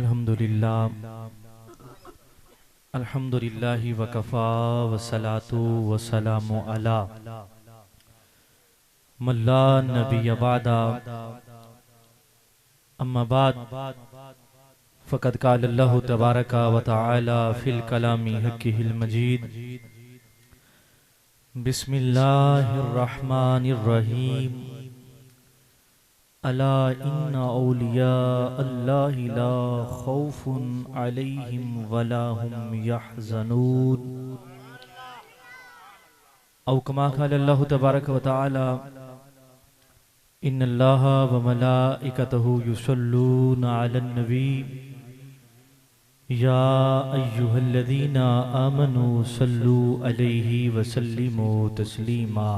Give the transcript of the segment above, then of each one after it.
अल्हम्दुलिल्लाह अल्हम्दुलिल्लाहि वकफ़ा वस्सलातु वस्सलामु अला मल्ला नबिय्य बअदा अम्मा बाद फ़क़द क़ाल अल्लाहु तबारक व तआला फ़िल कलामि हक़्क़िहिल मजीद बिस्मिल्लाहिर रहमानिर रहीम अला इन्ना औलिया अल्लाहि ला खौफुन अलैहिम वला हुम यहज़नून औ कमा क़ाल अल्लाहु तबारक व तआला इन्नल्लाहा व मलाइकतहु युसल्लूना अलन नबी या अय्युहल्लज़ीना आमनू सल्लू अलैहि व सल्लिमू तस्लीमा।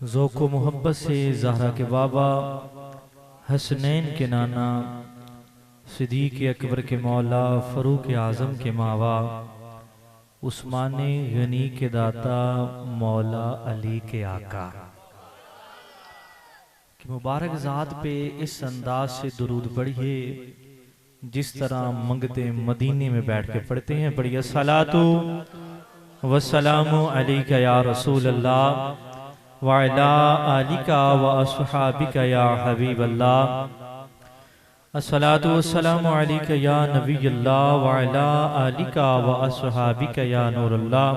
ज़ौक़ मोहब्बत से ज़हरा के बाबा, हसनैन के नाना, सिद्दीक़ अकबर के मौला, फ़ारूक़ आज़म के मावा, उस्मान गनी के दाता, मौला अली के आका कि मुबारक ज़ात पे इस अंदाज से दुरूद पढ़िए जिस तरह मंगते मदीने में बैठ के पढ़ते हैं। पढ़िए सलातु वस्सलामु अलैका या रसूल अल्लाह व अला आलिका व अस्हाबिका या हबीब अल्लाह। अस्सलातु वस्सलामु अलैका या नबी अल्लाह व अला आलिका व अस्हाबिका या नूर अल्लाह।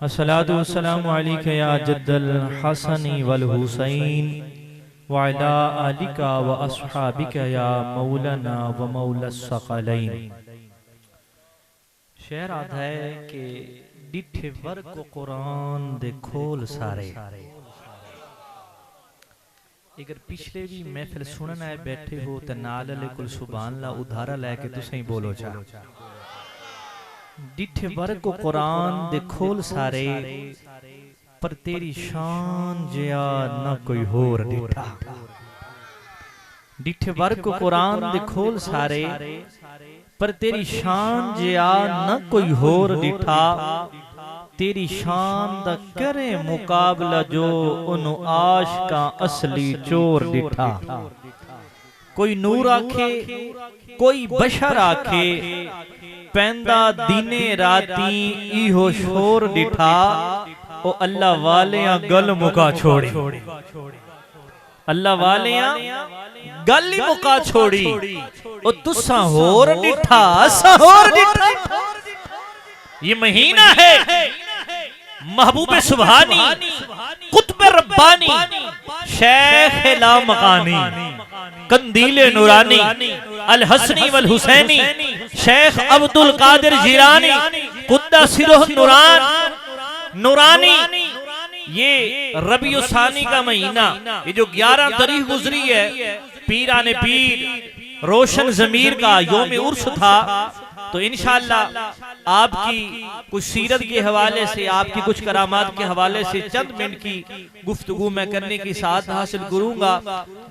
अस्सलातु वस्सलामु अलैका या जद्दल हसनी वल हुसैन व अला आलिका व अस्हाबिका या मौलाना व मौलस सकलैन। शेर आता है कि डिठे वर को कुरान दे खोल सारे। अगर पिछले भी महफिल सुनना है बैठे हो तो नाल कुल सुभान अल्लाह उधारा लेके तुसीं ही बोलो चा। डिठे वर को कुरान दे खोल सारे पर तेरी शान जिया ना कोई होर डिठा। डिठे वर को कुरान दे खोल सारे पर तेरी शान जिया न कोई होर डिठा। तेरी शान दा करे मुकाबला जो उन आश का असली चोर डिठा। कोई नूर आखे कोई बशर आखे पैंदा दिने राती इहो शोर डिठा। ओ अल्लाह वालियां गल मुका छोड़ी, अल्लाह वालियां गल ही मुका छोड़ी। ओ तुसा होर डिठा असा होर डिठा। ये महीना है महबूब सुभानी कुतुब रब्बानी शेख ला मकानी कंदीले नूरानी अल हसनी वल हुसैनी शेख अब्दुल कादिर जिलानी कुद्दस सिरह नूरानी। ये रबीउ सानी का महीना, ये जो 11 तारीख गुजरी है, पीराने पीर रोशन जमीर का योम उर्स था। तो इंशाअल्लाह आपकी कुछ सीरत के हवाले से, आपकी कुछ करामात के हवाले से चंद मिनट की गुफ्तगू मैं करने की साथ हासिल करूंगा।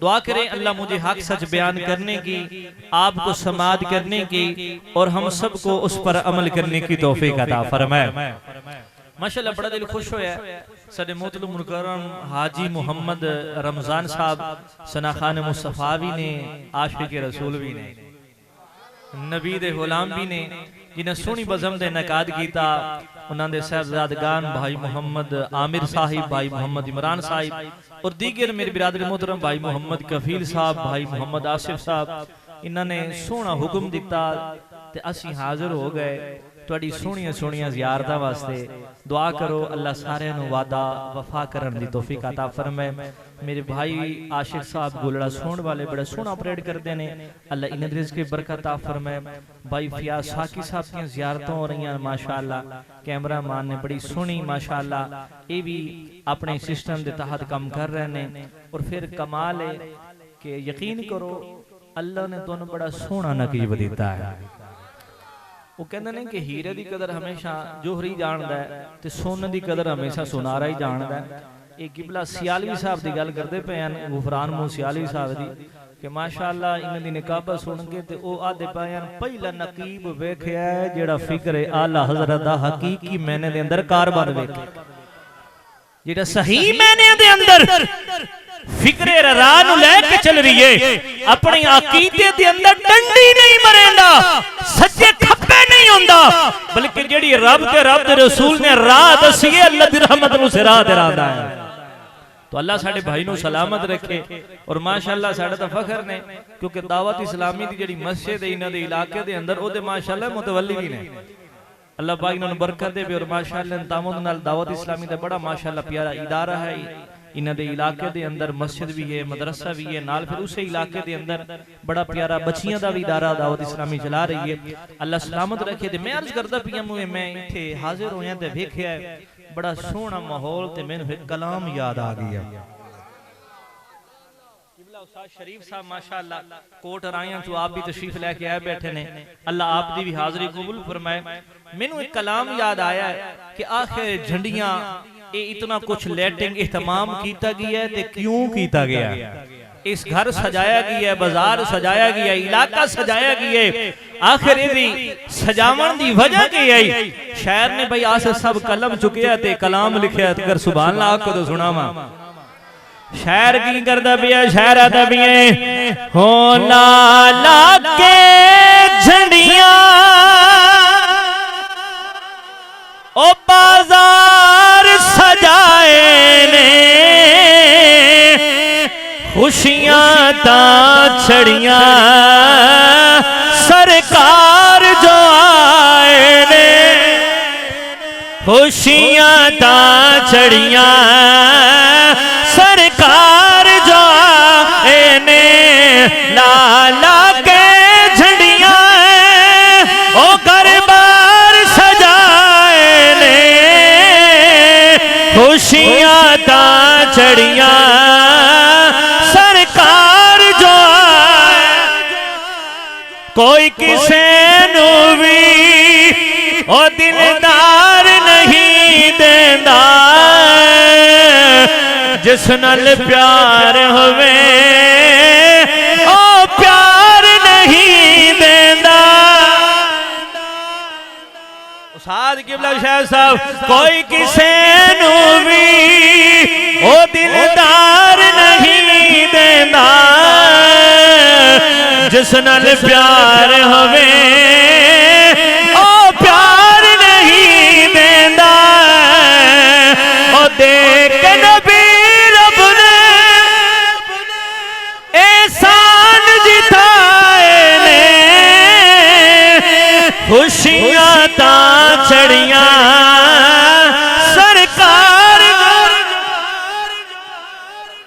दुआ करें अल्लाह मुझे हक सच बयान करने की, आपको समाद करने की और हम सबको उस पर अमल करने की तौफीक अता फरमाए। माशाअल्लाह बड़ा दिल खुश होया साडे मोहतरम मुकर्रम हाजी मोहम्मद रमजान साहब सना खान मुस्तफा भी ने, आशिक रसूल भी ने, नबी दे गुलाम भी ने, जिन्हें सोहनी बज़म दे इनकाद कीता। उन्हां दे साहबजादगान भाई मोहम्मद आमिर साहिब, भाई मोहम्मद इमरान साहिब और दीगर मेरे बिरादर मोहतरम भाई मोहम्मद कफील साहब, भाई मोहम्मद आसिफ साहब, इन्होंने सोहना हुक्म दिता ते असीं हाजिर हो गए तुहाडी सोहणियां सोहणियां ज़ियारतां वास्ते। दुआ करो अल्लाह सारियां नूं वादा वफा करन दी तौफीक अता फरमाए। मेरे भाई आशिक साहब गोलड़ा सुन वाले बड़ा सोहना ऑपरेट करते हैं, अल्लाह इन्हां दे रिज़्क़ की बरकत अता फरमाए। भाई फियाज साकी साहब दी ज़ियारतां हो रही हैं माशाअल्लाह, कैमरा मैन ने बड़ी सोहनी माशाअल्लाह ये भी अपने सिस्टम के तहत काम कर रहे हैं। और फिर कमाल है कि यकीन करो अल्लाह ने तुहानूं बड़ा सोहना नकीब दिता है। वो कहते हैं कि हीरे की कदर हमेशा जोहरी जानता है तो सोने की कदर हमेशा सुनारा ही जानता है। ये किबला सियालवी साहब की गल करते पे हैं, गुफरान मुंह सियालवी साहब की, कि माशाअल्लाह इन्हां दी निकाबत सुन के ते ओ आदे पाए पहला नकीब वेखिया है जेड़ा फिक्र आला हज़रत दा हकीकी मैंने दे अंदर कारबन वेखे, जेड़ा सही मैंने दे अंदर फिक्रे राह नूं लेके चल रही है, अपनी अकीदे दे अंदर डंडी नहीं मरेंदा, सच्चे खप्पे नहीं होंदा, बल्कि जेड़ी रब दे रसूल ने राह दसी है, अल्लाह दी रहमत नूं सिरा ते रांदा है। तो अल्लाह साडे भाई नूं सलामत रखे। और माशाअल्लाह साडा तो फखर ने, क्योंकि दावत इस्लामी दी जेड़ी मस्जिद है इन्हां दे इलाके दे अंदर ओदे माशाअल्लाह मुतवल्ली भी ने, अल्लाह पाक इन्हां नूं बरकत दे। और माशाअल्लाह तामुद नाल दावत इस्लामी दा बड़ा माशाअल्लाह प्यारा इदारा है। इन्हां दे इलाके दे अंदर मस्जिद भी है, मदरसा भी है, नाल फिर उसे इलाके दे अंदर बड़ा प्यारा बच्चियां दा भी इदारा दावत इस्लामी चला रही है। अल्लाह सलामत रखे। ते मैं अर्ज करदा पिया मुए मैं इत्थे हाजिर होया ते वेखिया बड़ा सोहना माहौल, ते मैनूं एक कलाम याद आ गया। उस्ताद शरीफ साहब माशाअल्लाह कोट राइयां तो आप भी तशरीफ लेके आए बैठे ने, अल्लाह आप दी भी हाजिरी कबूल फरमाए। मैनू एक कलाम याद आया है कि आखिर झंडियां ये इतना कुछ लैटिंग एहतमाम किया गया है, ते क्यों किया गया? इस घर सजाया गया है, बाजार सजाया गया, इलाका सजाया गया है, आखिर इहदी सजावण दी वजह की है? शायर ने भाई आस सब कलम चुकिया ते कलाम लिखिया, अगर सुभान अल्लाह को तो सुनावा। शायर की करदा पिया, शायर आदा पिया हो नाला के झंडियां ओ बाजार सजाए ने, खुशियां ता छड़ियां सरकार जो आए ने, खुशियां ता छड़ियां सरकार जो आए ने, लाला के झंडियां ओ घर बार सजाए ने, खुशियां ता छड़ियां सरकार जो आए। कोई किसे नू भी ओ दिलदार नहीं देंदा, जिस नाल प्यार होवे ओ प्यार नहीं देंदा। उस्ताद किबला शाह साहब कोई किसे नू भी ओ दिलदार नहीं देंदा, जिस नाल प्यार होवे ओ प्यार नहीं देंदा। ओ देख नबी खुशियां ता छड़ियां सरकार,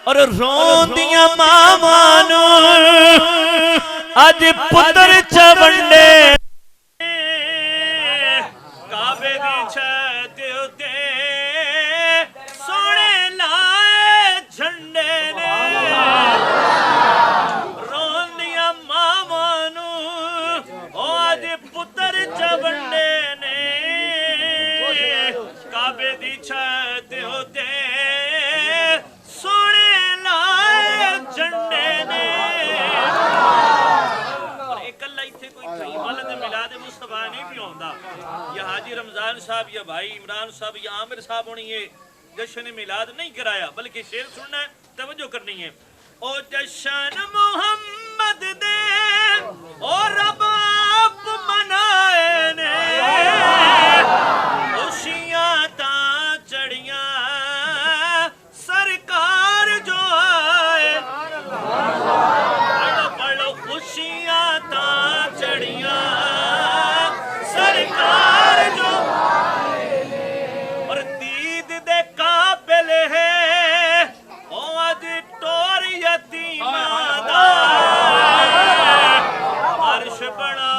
और रोंदियां मावां नूं अज पुत्र चवंडे, काबे दी छत उत्ते सोने लाए झंडे ने, रोंदियां मावां नूं ओ अज पुत्र चवंडे ने, काबे दी छत उत्ते सोने लाए झंडे ने। इकल्ला इत्थे कोई कई वाले दे मिलाद मुस्तफा नहीं भी होंदा, या हाजी रमजान साहब या भाई इमरान साहब या आमिर साहब होनी है जश्न मिलाद नहीं कराया, बल्कि शेर सुनना है, तवज्जो करनी है। ओ जश्न मोहम्मद दे ओ रब आप मनाए ने, खुशियां ता चढ़ियां सरकार जो आए, बड़ो बड़ो खुशियां ता चढ़ियां सरकार जो आए, और दीद दे काबिल है ओ अज टोर यतीमां दा, अर्श बड़ा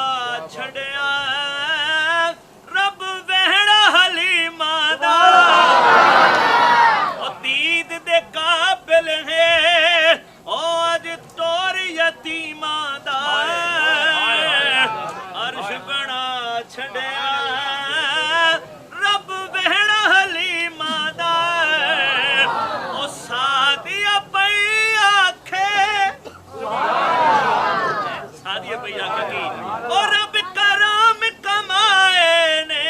छड़िया रब वहड़ा हलीमां दा, ओ दीद दे काबिल है ओ अज टोर यतीमां दा, अर्श बड़ा छड़िया रब वहड़ा हलीमां दा, ओ सादिया पई आखे, सादिया पई आखे की ओ रब करम कमाए ने,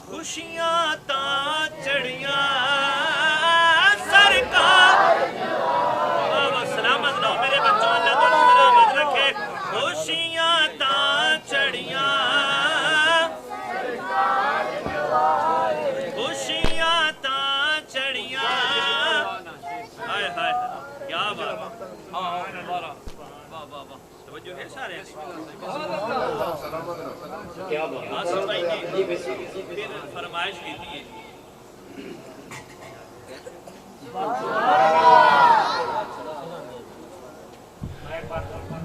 खुशियां ता चढ़ियां सरकार फरमाइश की थी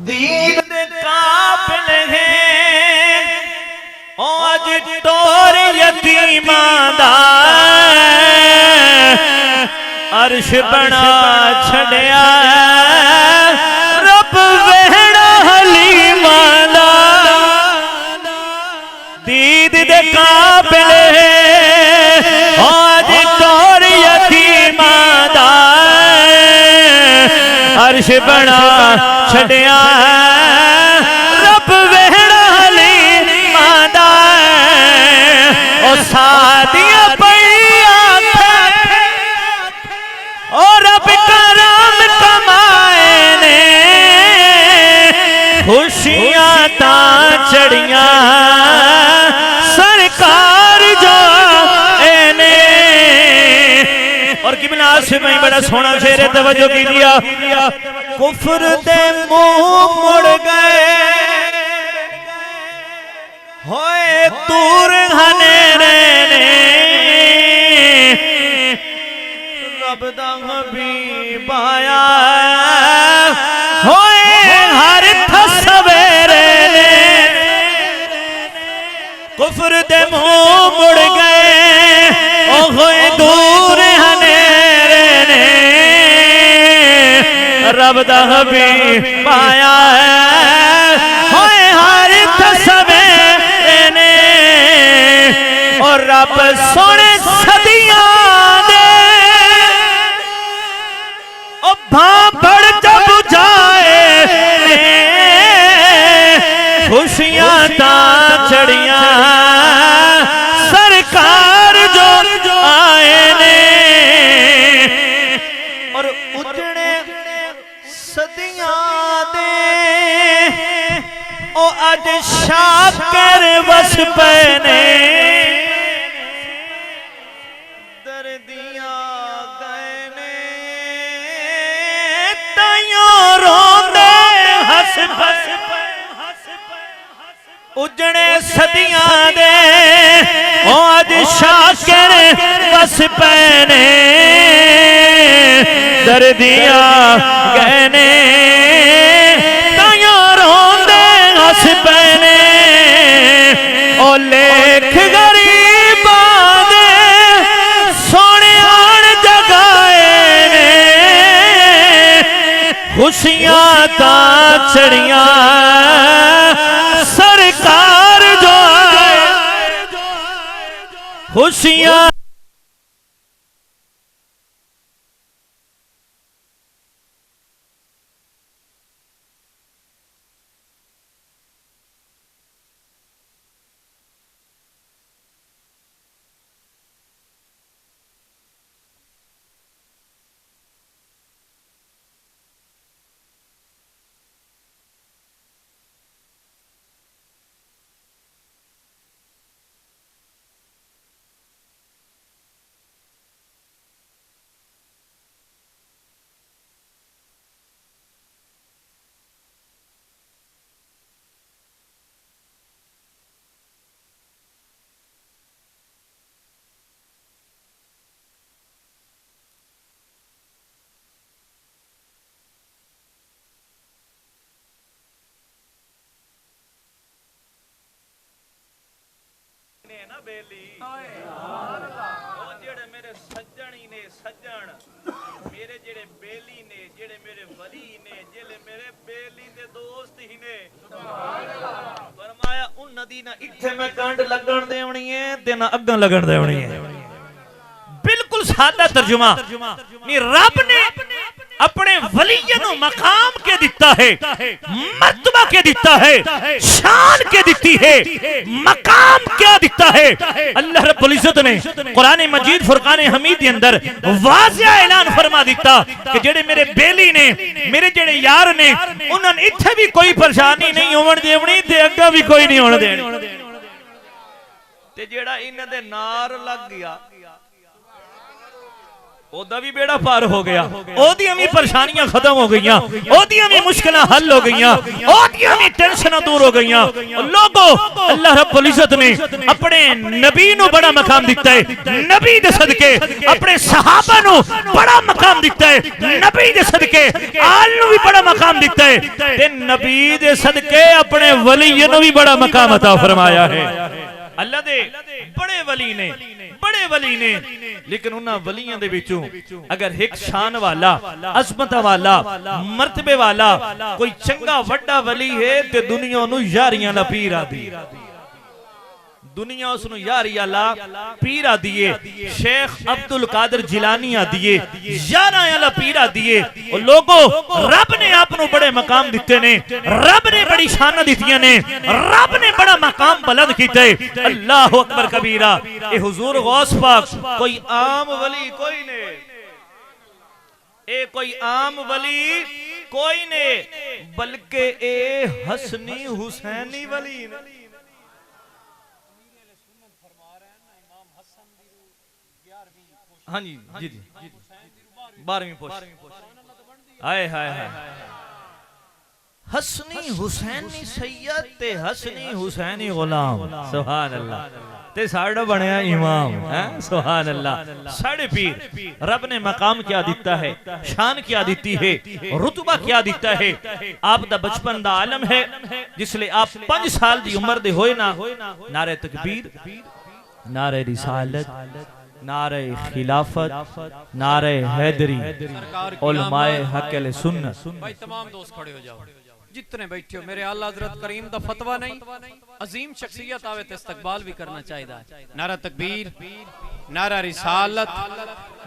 दीद काबिल है आज तोर यतीमा दा अर्श बना छड़िया रब वहड़ा हलीमा दा दीद दे काबिल है आज तोर यतीमा दा अर्श बना छड़िया रब वहड़ा हलीमा दा ओ सादिया पईया और रब करम कमाए ने खुशियां ता चढ़िया सरकार जो एने और किबला से मैं बड़ा सोना शेर तवज्जो की दिया कुफर दे मुंह मुड़ गए होए दूर हनेरे ने रब दा हबीब आया होए हर सवेरे ने कुफर दे मुंह मुड़ गए ओ होए दूर हनेरे ने रब दा हबीब आया होए हर सवेरे ने और रब सोने सदियां भांपड़ जब जाए खुशियां ता चढ़िया सरकार जो आए ने और उजड़े सदियां दे ओ अज शाकर बस पैने दर्दियां गए ने उजड़े सदियां दे आज शाकिर बस पैने दर्दियां गहने ताइयों रोंदे हस पैने ओ लेख गरीबां दे सोने आन जगाए ने खुशियां ता चढ़िया सरकार जो खुशियां ना बेली जेड़े मेरे सज्जनी ने सज्जन मेरे जेड़े बेली ने जेड़े मेरे वली ने जेड़े मेरे बेली दे दोस्त ही ने फरमाया उन नदी ना इत्थे मैं कंड लगन देवनी है ते ना अग्गां लगन देवनी है बिल्कुल सादा तर्जुमा नी रब ने अपने वलियों मकाम के दिता है मर्तबा के दिता है शान के दिती है मकाम क्या दिता है अल्लाह रब्बुल इज्जत ने कुरान मजीद फुरकान हमीद के अंदर वाज़िया ऐलान फरमा दिता कि जेड़े मेरे बेली ने मेरे जेड़े यार ने उन्होंने इत्थे भी कोई परेशानी नहीं होवन देवनी ते अग्गा भी कोई नहीं होने देनी ते जेड़ा इन्हां दे नार लग गया ओदा भी बेड़ा पार हो गया, ओदियां भी परेशानियां खत्म हो गईयां, ओदियां भी मुश्किलां हल हो गईयां, ओदियां भी टेंशनां दूर हो गईयां। लोगो अल्लाह रब्बुल इज्जत ने अपने नबी नु बड़ा मकाम दिता है, नबी दे सदके अपने सहाबा नु बड़ा मकाम दिता है, नबी दे सदके आल नु भी बड़ा मकाम दिता है, ते नबी दे सदके अपने वली नु भी बड़ा मकाम अता फरमाया है। अल्लाह दे बड़े वली ने, बड़े वली ने, लेकिन उन्हां वलियां दे विचों अगर एक शान वाला, अजमत वाला, मर्तबे वाला कोई चंगा वड्डा वली है ते दुनिया नूं यारियां दा पीर आदी, दुनिया उसनु यारी अला पीर आदिए। शेख अब्दुल कादिर जिलानी आदिए, यारा अला पीर आदिए। और लोगों रब ने आपनु बड़े मकाम दिते ने, रब ने बड़ी शान दितियां ने, रब ने बड़ा मकाम बुलंद कीते। अल्लाह अकबर कबीरा। ए हुजूर गौस पाक कोई आम वली कोई ने, ए कोई आम वली कोई ने, बल्कि ए हसनी हुसैनी वली ने। हाँ जी जी जी 12वीं पोस्ट। आए हाय हाय हसनी हुसैनी सैयद ते हसनी हुसैनी गुलाम, सुभान अल्लाह, ते साड़ा बनया इमाम है, सुभान अल्लाह। साढ़े पीर रब ने मकाम क्या दिता है, शान क्या दी है, रुतबा क्या दिता है। आप दा बचपन दा आलम है, जिसले आप 5 साल दी उम्र दे होए ना, नारे तकबीर, नारे रिसालत, नारे खिलाफत, नारे हैदरी, उलमाए हक़ सुन्नत। भाई तमाम दोस्त खड़े हो जाओ, जितने बैठे हो। मेरे आला हज़रत करीम दा फतवा नहीं, अजीम शख्सियत आवे तो इस्तकबाल भी करना चाहिए। नारा तकबीर, नारा रिसालत,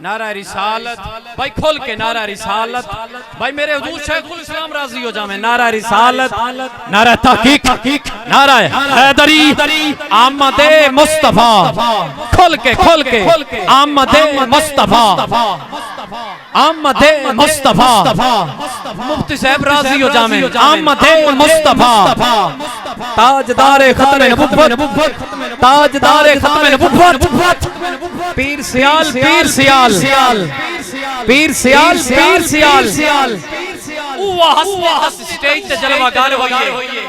नारा रिसालत, भाई खोल के नारा रिसालत। भाई मेरे हुजूर शेखुल इस्लाम राजी हो जावे। नारा रिसालत, नारा तहकीक, नारा हैदरी, आमदे मुस्तफा, खोल के आमदे मुस्तफा, आमदे मुस्तफा, मुफ्ती साहब राजी हो जावे। आमदे मुस्तफा, ताजदारे खत्मे नबुव्वत, ताजदारे खत्मे नबुव्वत, पीर सियाल, पीर सियाल, पीर सियाल, पीर सियाल। हस स्टेज ते जलवागार होइए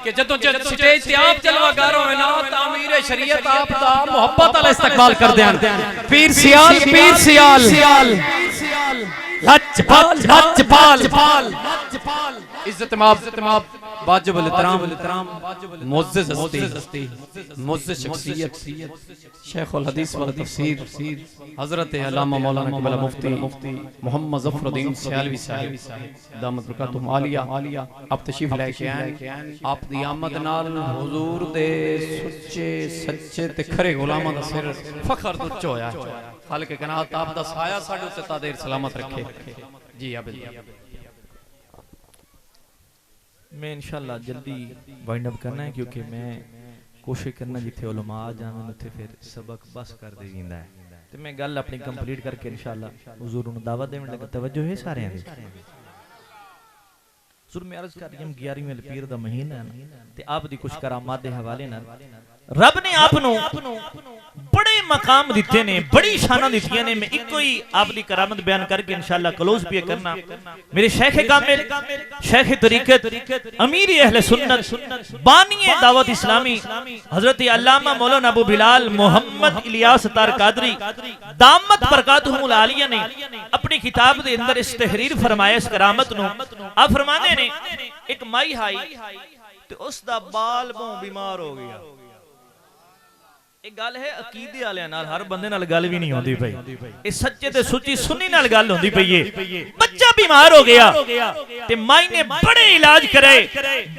कि जदों स्टेज ते आप जलवागार होवे ना, तामीर शरीयत आप दा मोहब्बत वाला इस्तकबाल कर देन। पीर सियाल, पीर सियाल, लचपाल, इज्जत माब, वाजिबुल इहतराम, मुअज़्ज़ज़ हस्ती, मुअज़्ज़ज़ शख्सियत, शेखुल हदीस वल तफसीर, हज़रत अल्लामा मौलाना क़िबला मुफ्ती मोहम्मद ज़फ़रुद्दीन सियालवी साहिब दामत बरकातुहुम आलिया, आप तशरीफ लेके आए। आप दी आमद नाल हुजूर दे सच्चे सच्चे ते खरे गुलामां दा सिर फखर तो उच्चा होया। खालिक कायनात आप दा साया साडे उत्ते तादेर सलामत रखे। जी आबिद मैं इंशाअल्लाह जल्दी वाइंड अप करना है, क्योंकि मैं कोशिश करना जिथे उलमा आ जावन उत्थे फिर सबक बस कर दे जिंदा है। ते मैं गल अपनी कंप्लीट करके इंशाअल्लाह हुजूर नु दावत देने लगा। तवज्जो है सारे दी। हुजूर मैं अर्ज कर रही हूं 11वें पीर दा महीना है ना, ते आप दी कुछ करामात दे हवाले नाल रब ने आप नु बड़े मकाम दिते ने, बड़ी शाना दितियां ने। मैं इको ही आप दी करामत बयान करके इंशाअल्लाह क्लोज भी करना। मेरे शेख कामिल, शेख तरीकत, अमीर अहले सुन्नत, बानी दावत इस्लामी हजरत अल्लामा मौलाना अबू बिलाल मोहम्मद इलियास तार कादरी दामत बरकातुहुम आलिया ने अपनी किताब दे अंदर इस तहरीर फरमाया इस करामत नु। आप फरमाने ने एक माई हाई ते उस दा बाल मुंह बीमार हो गया। एक गल है अकीदे वालियां नाल, हर बंदे नाल गल भी नहीं होंदी पई। ए सच्चे ते सुच्ची सुन्नी नाल गल होंदी पई है। बच्चा बीमार हो गया ते माई ने बड़े इलाज करे,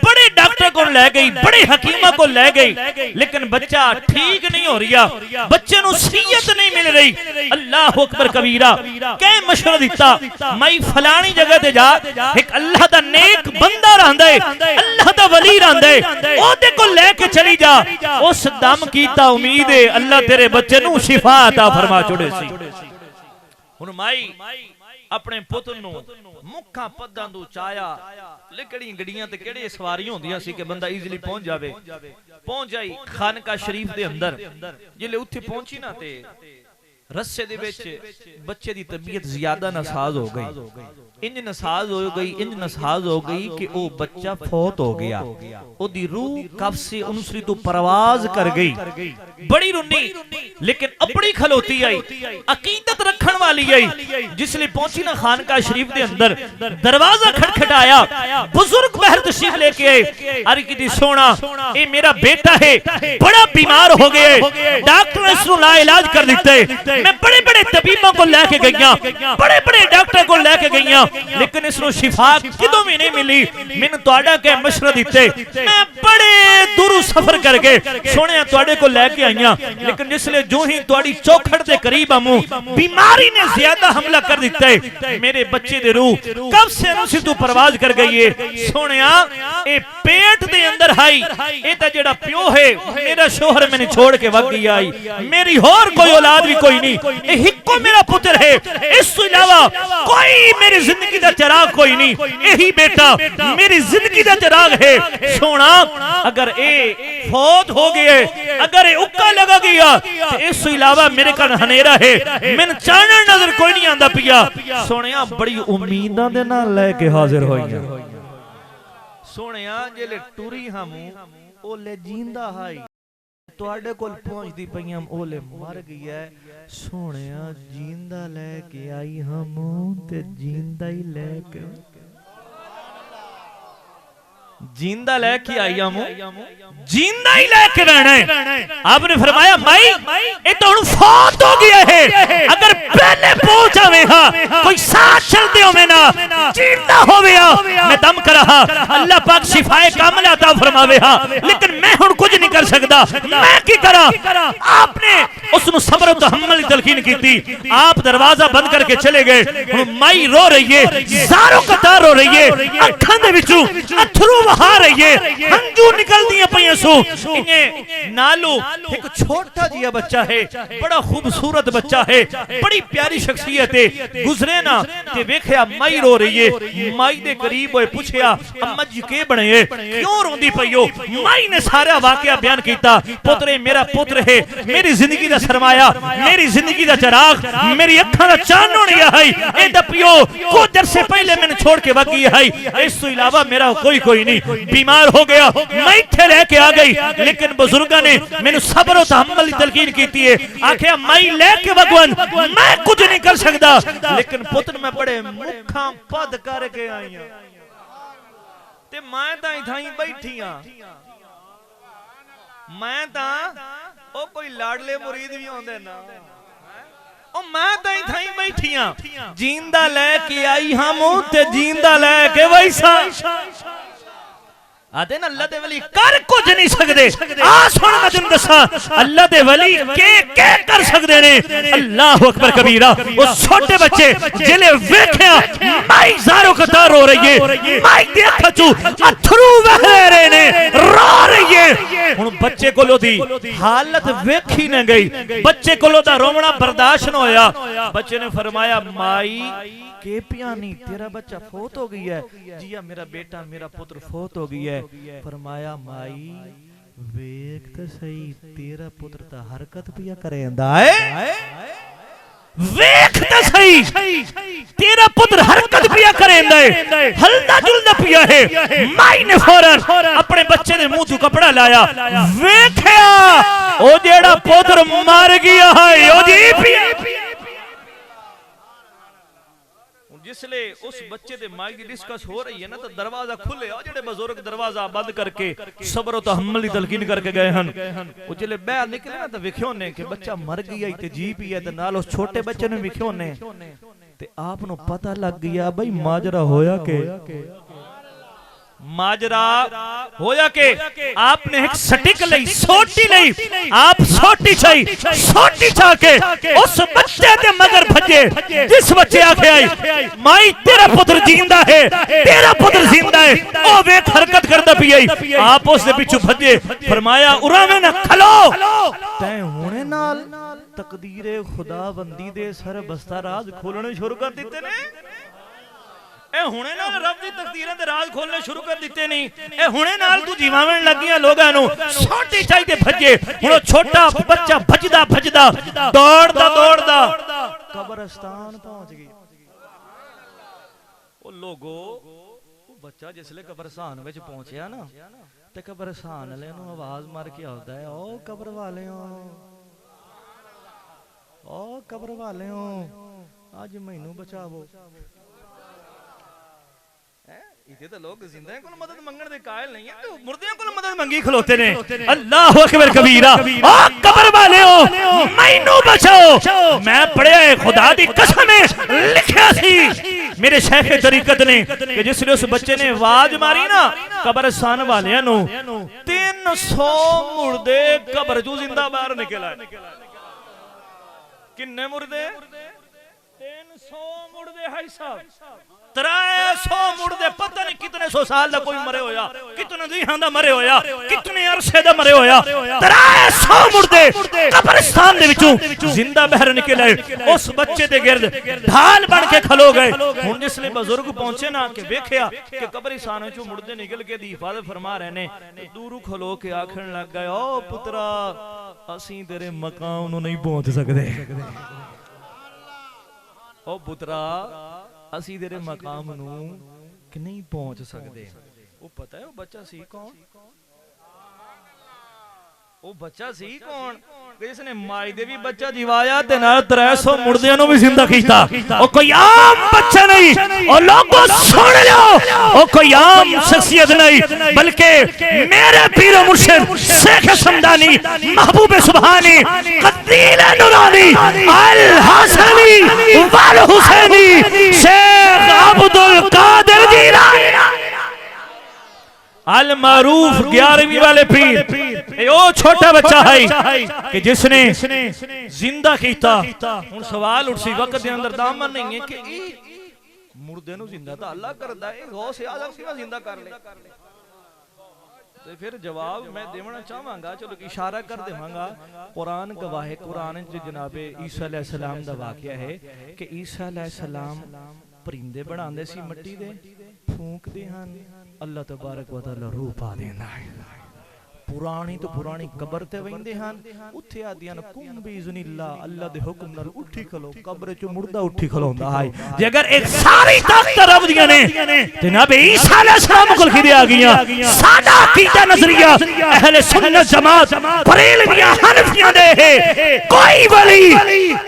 बड़े डॉक्टर को ले गई, बड़े हकीमा को ले गई, लेकिन बच्चा ठीक नहीं हो रहा, बच्चे नु सेहत नहीं मिल रही। अल्लाह अकबर कबीरा। कै मशवरा दिता, माई फलानी जगह ते जा, एक अल्लाह दा नेक बंदा रहंदा है, अल्लाह दा वली रहंदा है, ओदे को लेके चली जा। उस दम कीता उम्मीद अल्लाह तेरे बच्चे नू शिफा अता फरमा छोड़े सी। हुन माई अपने पुत्र नू मुखा पद्दां तों चाया, लिकड़ी गड्डियां ते केड़े सवारियां होंदियां सी कि बंदा इजीली पहुंच जावे। पहुंच जाई खानका शरीफ दे अंदर। जिले उत्थे पहुंची ना ते रस्से दे विच बच्चे दी तबीयत ज्यादा नासाज हो गई, इंज नासाज हो गई, इंज नासाज हो गई कि वो बच्चा फौत हो गया। ओदी रूह कब्र से उनसरी तो परवाज कर गई। बड़ी रुन्नी लेकिन अपनी खलोती आई, अकीदत रखन वाली आई। जिसले पहुंची ना खानका शरीफ दे अंदर, दरवाजा खटखटाया, बुजुर्ग बाहर तशरीफ लेके आए। अरे की सोना, ये मेरा बेटा है, बड़ा बीमार हो गया, डॉक्टर ने इसको लाइलाज कर दिता है। मैं बड़े बड़े तबीबों को लेके गईया, बड़े बड़े डॉक्टर को लेके गईया, लेकिन इसको शिफा किदों भी नहीं मिली। मैंने तुहाडा के मशवरा दिते, मैं बड़े दूर सफर करके सोने तुहाडे को लेके आईया, लेकिन जिसले जो ही तुहाडी चौखट दे करीब आमू, बीमारी ने ज्यादा हमला कर दिता है। मेरे बच्चे दे रूह कब से अनुसी तू परवाज कर गई है। सोनिया ए पेट दे अंदर आई, ए ता जेड़ा प्यो है मेरा शोहर मैंने छोड़ के वग गई आई, मेरी होर कोई औलाद भी कोई नहीं, ए हिक्को मेरा पुत्र है, इस तो इलावा कोई मेरी जिंदगी दा चिराग कोई नहीं, यही बेटा मेरी जिंदगी दा चिराग है। सोना अगर ए फौत हो गए, अगर ए उक्का लगा गया, तो इस तो इलावा मेरे कन हनेरा है, मैंने चानन नजर कोई नहीं आंदा पिया। सोनिया बड़ी उम्मीदां दे नाल लेके हाजिर होईया। सोनिया जेले टुरी हमू ओले जींदा हाई, तुहाडे कोल पहुंचदी पईयां ओले मर गई है। सोनिया जींदा लेके आई हमू ते जींदा ही लेके जिंदा लेके आई हमू, जिंदा ही लेके रहना है। आपने फरमाया माई ये तो हुण फौत हो गया है, अगर पहले पहुंच आवे हां कोई साथ चलते होवे ना, जिंदा होवे हां मैं दम करा, अल्लाह पाक शिफाए कामिल अता फरमावे हां, लेकिन मैं हुण कुछ नहीं कर सकदा, मैं की करा। आपने उसनु सब्र और तहम्मुल की तलकीन की थी, आप दरवाजा बंद करके चले गए। हुण माई रो रही है, ज़ारो कतार रो रही है, अखां दे विचों अथरू वहा रही है, हंजू निकलदी है पईयां सो। इन्हें नालू एक छोटा जिया बच्चा है, बड़ा खूबसूरत बच्चा है, बड़ी प्यारी शख्सियत है। गुजरे ना ते वेखिया माई रो रही है, माई दे करीब होए पूछया अम्मा जी के बने है, क्यों रोंदी पई हो। माई ने सारा वाकया बयान कीता, पुत्रे मेरा पुत्र है, मेरी जिंदगी दा सरमाया, मेरी जिंदगी दा चिराग, मेरी अखां दा चानण है, ए दा पियो कुछ अरसे पहले मैंने छोड़ के वग गई है, इस तो इलावा मेरा कोई नहीं। बीमार हो गया, मैं इत्थे लेके आ गई, लेकिन बुजुर्गां ने मैनू सब्र और तहम्मुल की तलकीन कीती है। आखिया माई लेके वगवन मैं कुछ नहीं कर सकदा, लेकिन पुत्र मैं बड़े मुखां पद करके आई हां ते मैं तां इथाई बैठी हां। मैं तां ओ कोई लाडले मुरीद भी होंदे ना, ओ मैं तां इथाई बैठी हां, जींदा लेके आई हां मुंह ते जींदा लेके वैसा आते ना अल्लाह दे वली कर कुछ नहीं सकदे। आ सुन मैं तुम दसा अल्लाह दे वली के कर सकदे ने। अल्लाहु अकबर कबीरा। वो छोटे बच्चे जिले वेखिया माई ज़ारो कतार रो रही है, माई दे अखां चों अथरू बह रहे ने, रो रही है। हुण बच्चे कोलों दी हालत वेखी न गई, बच्चे कोलों दा रोवना बर्दाश्त न होया। बच्चे ने फरमाया माई के पियानी तेरा बच्चा फौत हो गई है। जिया मेरा बेटा मेरा पुत्र फौत हो गई है। फरमाया माई वेख तो सही तेरा पुत्र ता हरकत पिया करेंदा है, वेख तो सही तेरा पुत्र हरकत पिया करेंदा है, हलदा जुलदा पिया है। माई ने फौरन अपने बच्चे ने मुंह तू कपड़ा लाया, वेखया ओ जेड़ा पुत्र मर गया है ओ जी पिया। जिसले उस बच्चे दे माई दी डिस्कस हो रही है ना, तो दरवाजा खुले और जेड़े बुजुर्ग दरवाजा बंद करके सब्र और तहम्मुल दी तलकीन करके गए हन। वो जिले बाहर निकले ना तो वेखियो ने कि बच्चा मर गया ते जी पी है, ते नाल उस छोटे बच्चे ने वेखियो ने ते आप नु पता लग गया भाई माजरा होया के माजरा होया के आपने एक सटिक लई सोटी लई, आप सोटी छई सोटी छाके उस बच्चे दे मगर भजे, जिस बच्चे आखे आई माई तेरा पुत्र जिंदा है, तेरा पुत्र जिंदा है, ओ वेख हरकत करदा पई आई। आप उस दे पिछू भजे, फरमाया उरावे ना खलो तै हुणे नाल तकदीरे खुदाबंदी दे सर बस्ता राज खोलने शुरू कर दिते ने। ਇਹ ਹੁਣੇ ਨਾਲ ਰੱਬ ਦੀ ਤਕਦੀਰਾਂ ਦੇ ਰਾਜ਼ ਖੋਲਣੇ ਸ਼ੁਰੂ ਕਰ ਦਿੱਤੇ ਨਹੀਂ। ਇਹ ਹੁਣੇ ਨਾਲ ਤੂੰ ਜਿਵਾਵਣ ਲੱਗੀਆਂ ਲੋਕਾਂ ਨੂੰ ਛੋਟੀ ਚਾਹੀਦੇ ਭੱਜੇ। ਹੁਣ ਉਹ ਛੋਟਾ ਬੱਚਾ ਭੱਜਦਾ ਭੱਜਦਾ ਦੌੜਦਾ ਕਬਰਸਤਾਨ ਪਹੁੰਚ ਗਿਆ। ਉਹ ਲੋਗੋ ਉਹ ਬੱਚਾ ਜਿਸਲੇ ਕਬਰਸਤਾਨ ਵਿੱਚ ਪਹੁੰਚਿਆ ਨਾ ਤੇ ਕਬਰਸਤਾਨ ਵਾਲੇ ਨੂੰ ਆਵਾਜ਼ ਮਾਰ ਕੇ ਆਉਂਦਾ ਹੈ, ਉਹ ਕਬਰ ਵਾਲਿਓ, ਉਹ ਕਬਰ ਵਾਲਿਓ ਅੱਜ ਮੈਨੂੰ ਬਚਾਵੋ। इतने तो लोग जिंदा को मदद मंगने दे कायल नहीं है, तो मुर्दे को मदद मंगी खलोते ने। अल्लाह अकबर कबीरा। ओ कब्र वालेओ मैनू बचाओ। मैं पढ़िया है खुदा दी कसम है लिखया सी मेरे शेख तरीकत ने कि जिसने उस बच्चे ने आवाज मारी ना कब्रस्तान वालियां नु 300 मुर्दे कब्र चों जिंदा बाहर निकल आए। किन्ने मुर्दे? 300 मुर्दे हाई साहब। 300 मुर्दे पता नहीं कितने सौ साल दा कोई मरे होया, कितने दिहां दा मरे होया, कितने अरसे दा मरे होया। 300 मुर्दे कब्रिस्तान दे विचों जिंदा बाहर निकल आए। उस बच्चे दे गिरद ढाल बन के खलो गए। हुण जिसले बुजुर्ग पहुंचे ना कि वेखिया कि कब्रिस्तान विचों मुर्दे निकल के दी हिफाजत फरमा रहे ने, दूरों खलो के आखण लग गए, ओ पुत्रा असीं तेरे मकाम नूं नहीं पहुंच सकदे। ओ पुत्रा ਅਸੀਂ ਤੇਰੇ ਮਕਾਮ ਨੂੰ ਕਿ ਨਹੀਂ ਪਹੁੰਚ ਸਕਦੇ। ਉਹ ਪਤਾ ਹੈ ਉਹ ਬੱਚਾ ਸੀ ਕੌਣ? ਉਹ ਬੱਚਾ ਸੀ ਕੌਣ ਜਿਸ ਨੇ ਮਾਈ ਦੇ ਵੀ ਬੱਚਾ ਜਿਵਾਇਆ ਤੇ ਨਾਲ 300 ਮੁਰਦਿਆਂ ਨੂੰ ਵੀ ਜ਼ਿੰਦਾ ਕੀਤਾ। ਉਹ ਕੋਈ ਆਮ ਬੱਚਾ ਨਹੀਂ, ਉਹ ਲੋਗੋ ਸੁਣ ਲਿਓ, ਉਹ ਕੋਈ ਆਮ ਸ਼ਖਸੀਅਤ ਨਹੀਂ ਬਲਕਿ ਮੇਰੇ ਪੀਰ ਮੁਰਸ਼ਿਦ शेख समदानी महबूब सुभानी कदील नूरानी अल हसनी वल हुसैनी शेख अब्दुल कादिर जीलानी अल मारूफ 11वीं वाले पीर। ओ छोटा बच्चा है कि जिसने जिंदा कीता। हुण सवाल उठ सी वक्त दे अंदर दामन नहीं है कि मुर्दे नु जिंदा तो अल्लाह करदा है, गौस आजम किवें जिंदा कर ले? तो फिर जवाब मैं देना चाहांगा, चलो इशारा कर देवांगा। कुरान गवाह है, कुरान च जनाबे ईसा अलैहिस्सलाम दा वाकया है कि ईसा अलैहिस्सलाम परिंदे बनांदे सी मिट्टी दे, फूंकदे हन, अल्लाह तबारक व तआला रूह पा देंदा है। पुरानी तो पुरानी कबर ते वहिंदे हन, उत्थे आदियां कुम बिइज़्निल्लाह अल्लाह दे हुक्म नाल उठी खलो, कब्र चो मुर्दा उठी खलोंदा है। जे अगर एक सारी ताकत रब दियां ने जनाब ईसा अलैहिस्सलाम कोल खिदे आ गईयां। साडा अकीदा नजरिया अहले सुन्नत जमात बरेलवियां हनफियां दे है, कोई वली,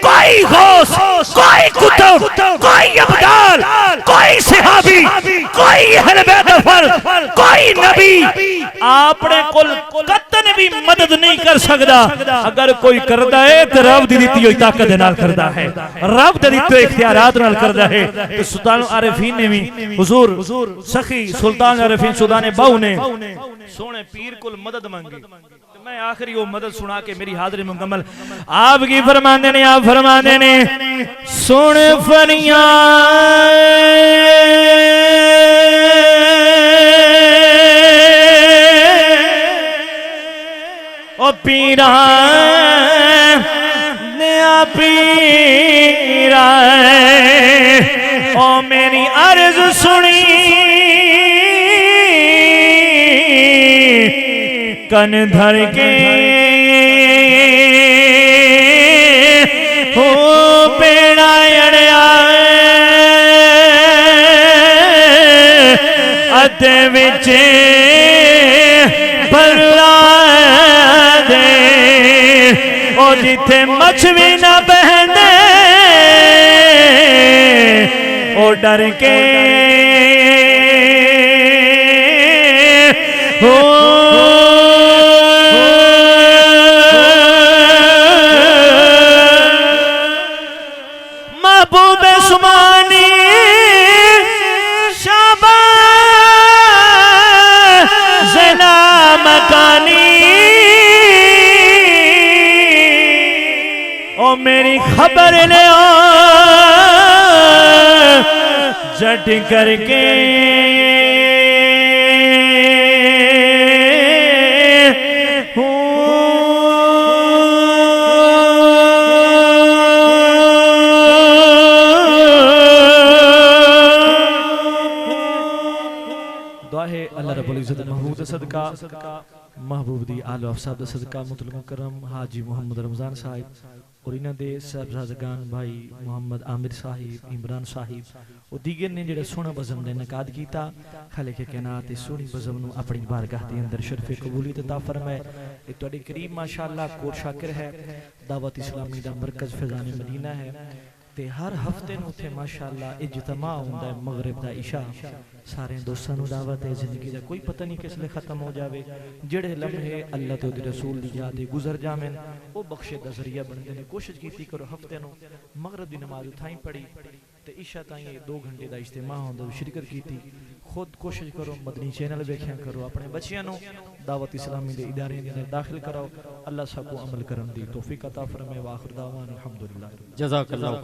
कोई गौस, कोई कुतुब, कोई अब्दाल, कोई सहाबी, कोई अहले बैत फर्ज, कोई नबी आपने कुल कतन भी मदद नहीं कर सकता। अगर कोई करदा है तो रब दी दित्ती हुई ताकत नाल करदा है, रब दे दित्ते इख्तियारात नाल करदा है। तो सुल्तान आरिफीन ने भी हुजूर सखी सुल्तान आरिफीन सुल्तान बाहू ने सोने पीर कुल मदद मांगी। तो मैं आखिरी वो मदद सुना के मेरी हाजिरी मुकम्मल। आप की फरमांदे ने, आप फरमांदे ने सुन फरियाद ओ पीरा नया पीरा ओ मेरी अर्ज सुनी कन धर के हो पेड़ा अड़िया अते विचे भरला ओ जिथे मछली ना बहने ओ डर के हो महबूब सुमानी शाबाश जना मकानी ओ मेरी खबर ले जट करके रब्बुल इज्जत महबूब दा सदका महबूब दी आलो अफसाब दा सदका मुतल मुकरम हाजी मोहम्मद रमजान साहिब और इन्हां दे साहबजादगान भाई मोहम्मद आमिर साहिब इमरान साहिब और दीगर ने जेड़ा सोहना बज़म दा इनकाद कीता खालिक कायनात इस सोहनी बज़म नूं अपनी बारगाह दे अंदर शरफ़े कबूलियत अता फरमाए। ये तुहाडे करीब माशाअल्लाह कोट शाकिर है दावत इस्लामी दा मरकज़ फैज़ान मदीना है ते हर हफ्ते नूं उत्थे माशाअल्लाह इज्तिमा हुंदा है मगरिब दा इशा सारे दोस्तां नूं दावत है। जिंदगी दा कोई पता नहीं किसले खत्म हो जावे जेड़े लम्हे अल्लाह ते उहदे रसूल दी याद गुजर जावें वो बख्शे दा जरिया बनदे ने। कोशिश कीती करो हफ्ते नूं मगरिब दी नमाज उठाई पढ़ी ते इशा ताईं 2 घंटे दा इज्तिमा हुंदा शिरकत कीती। खुद कोशिश करो मदनी चैनल वेख्या करो अपने बच्चियां नूं दावत इस्लामी दे इदारे दे अंदर दाखिल कराओ। अल्लाह सबको अमल करन दी तौफीक अता फरमाए। व आखिर दावाना अल्हम्दुलिल्लाह। जज़ाकल्लाह।